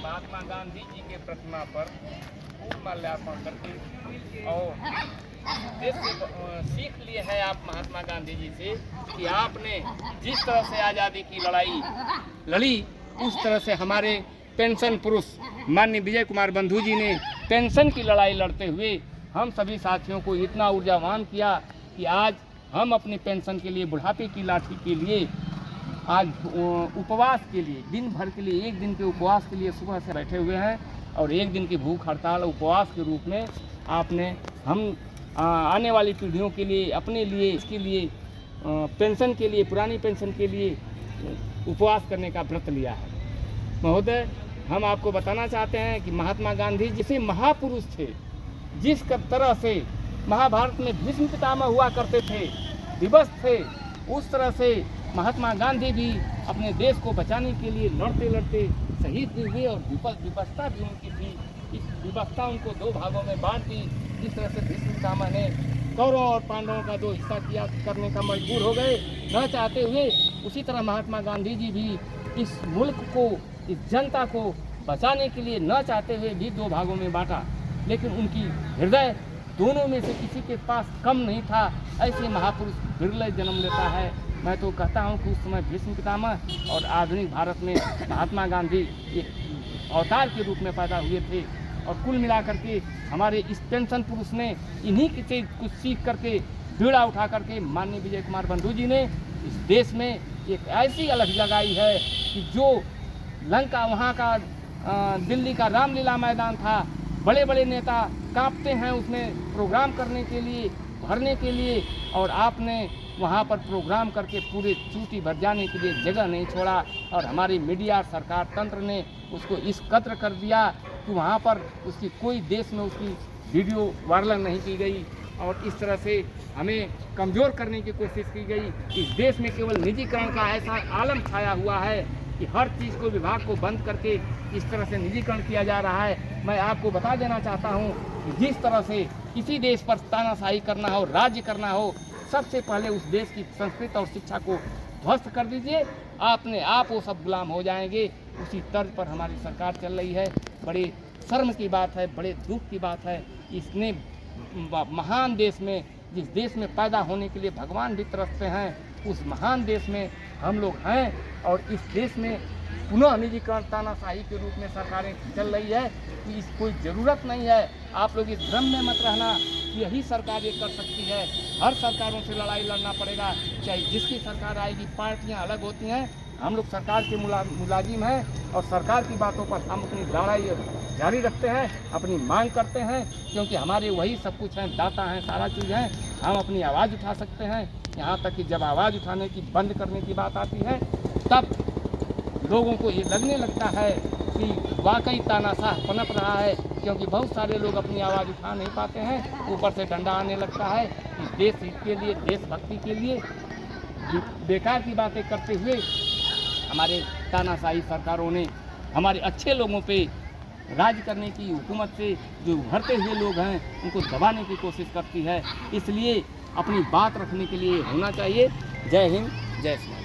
महात्मा गांधी जी के प्रतिमा पर फूल माल्यार्पण करके और देश से सीख लिए हैं आप महात्मा गांधी जी से कि आपने जिस तरह से आज़ादी की लड़ाई लड़ी उस तरह से हमारे पेंशन पुरुष माननीय विजय कुमार बंधु जी ने पेंशन की लड़ाई लड़ते हुए हम सभी साथियों को इतना ऊर्जावान किया कि आज हम अपनी पेंशन के लिए बुढ़ापे की लाठी के लिए आज उपवास के लिए दिन भर के लिए एक दिन के उपवास के लिए सुबह से बैठे हुए हैं और एक दिन की भूख हड़ताल उपवास के रूप में आपने हम आने वाली पीढ़ियों के लिए अपने लिए इसके लिए पेंशन के लिए पुरानी पेंशन के लिए उपवास करने का व्रत लिया है। महोदय, हम आपको बताना चाहते हैं कि महात्मा गांधी जैसे महापुरुष थे, जिस तरह से महाभारत में भीष्म पितामह हुआ करते थे, दिवस थे, उस तरह से महात्मा गांधी भी अपने देश को बचाने के लिए लड़ते लड़ते शहीद भी हुए और विवशता भी उनकी थी। इस विवशता उनको दो भागों में बांट दी। जिस तरह से भीष्म पितामह ने कौरव और पांडवों का दो हिस्सा किया करने का मजबूर हो गए न चाहते हुए, उसी तरह महात्मा गांधी जी भी इस मुल्क को, इस जनता को बचाने के लिए न चाहते हुए भी दो भागों में बांटा, लेकिन उनकी हृदय दोनों में से किसी के पास कम नहीं था। ऐसे महापुरुष विरले जन्म लेता है। मैं तो कहता हूं कि उस समय भीष्म पितामह और आधुनिक भारत में महात्मा गांधी एक अवतार के रूप में पैदा हुए थे और कुल मिलाकर के हमारे इस पेंशन पुरुष ने इन्हीं से कुछ सीख करके बीड़ा उठा करके माननीय विजय कुमार बंधु जी ने इस देश में एक ऐसी अलख लगाई है कि जो लंका वहाँ का दिल्ली का रामलीला मैदान था, बड़े बड़े नेता कांपते हैं उसमें प्रोग्राम करने के लिए, भरने के लिए, और आपने वहाँ पर प्रोग्राम करके पूरे चूटी भर जाने के लिए जगह नहीं छोड़ा और हमारी मीडिया सरकार तंत्र ने उसको इस कदर कर दिया कि वहाँ पर उसकी कोई देश में उसकी वीडियो वायरल नहीं की गई और इस तरह से हमें कमज़ोर करने की कोशिश की गई। इस देश में केवल निजीकरण का ऐसा आलम छाया हुआ है कि हर चीज़ को, विभाग को बंद करके इस तरह से निजीकरण किया जा रहा है। मैं आपको बता देना चाहता हूँ कि जिस तरह से किसी देश पर तानाशाही करना हो, राज्य करना हो, सबसे पहले उस देश की संस्कृति और शिक्षा को ध्वस्त कर दीजिए, आप वो सब गुलाम हो जाएंगे। उसी तर्ज पर हमारी सरकार चल रही है। बड़े शर्म की बात है, बड़े दुख की बात है। इसने महान देश में, जिस देश में पैदा होने के लिए भगवान भी तरसते हैं, उस महान देश में हम लोग हैं और इस देश में पुनः निजीकरण तानाशाही के रूप में सरकारें चल रही है कि इस कोई ज़रूरत नहीं है। आप लोग इस भ्रम में मत रहना कि यही सरकार ये कर सकती है। हर सरकारों से लड़ाई लड़ना पड़ेगा, चाहे जिसकी सरकार आएगी। पार्टियां अलग होती हैं, हम लोग सरकार के मुलाजिम हैं और सरकार की बातों पर हम अपनी लड़ाई जारी रखते हैं, अपनी मांग करते हैं, क्योंकि हमारे वही सब कुछ हैं, दाता हैं, सारा चीज़ हैं। हम अपनी आवाज़ उठा सकते हैं। यहाँ तक कि जब आवाज़ उठाने की, बंद करने की बात आती है, तब लोगों को ये लगने लगता है कि वाकई तानाशाह पनप रहा है, क्योंकि बहुत सारे लोग अपनी आवाज़ उठा नहीं पाते हैं। ऊपर से डंडा आने लगता है कि देश हित के लिए, देशभक्ति के लिए बेकार की बातें करते हुए हमारे तानाशाही सरकारों ने हमारे अच्छे लोगों पे राज करने की, हुकूमत से जो उभरते हुए लोग हैं उनको दबाने की कोशिश करती है। इसलिए अपनी बात रखने के लिए होना चाहिए। जय हिंद, जय श्री राम।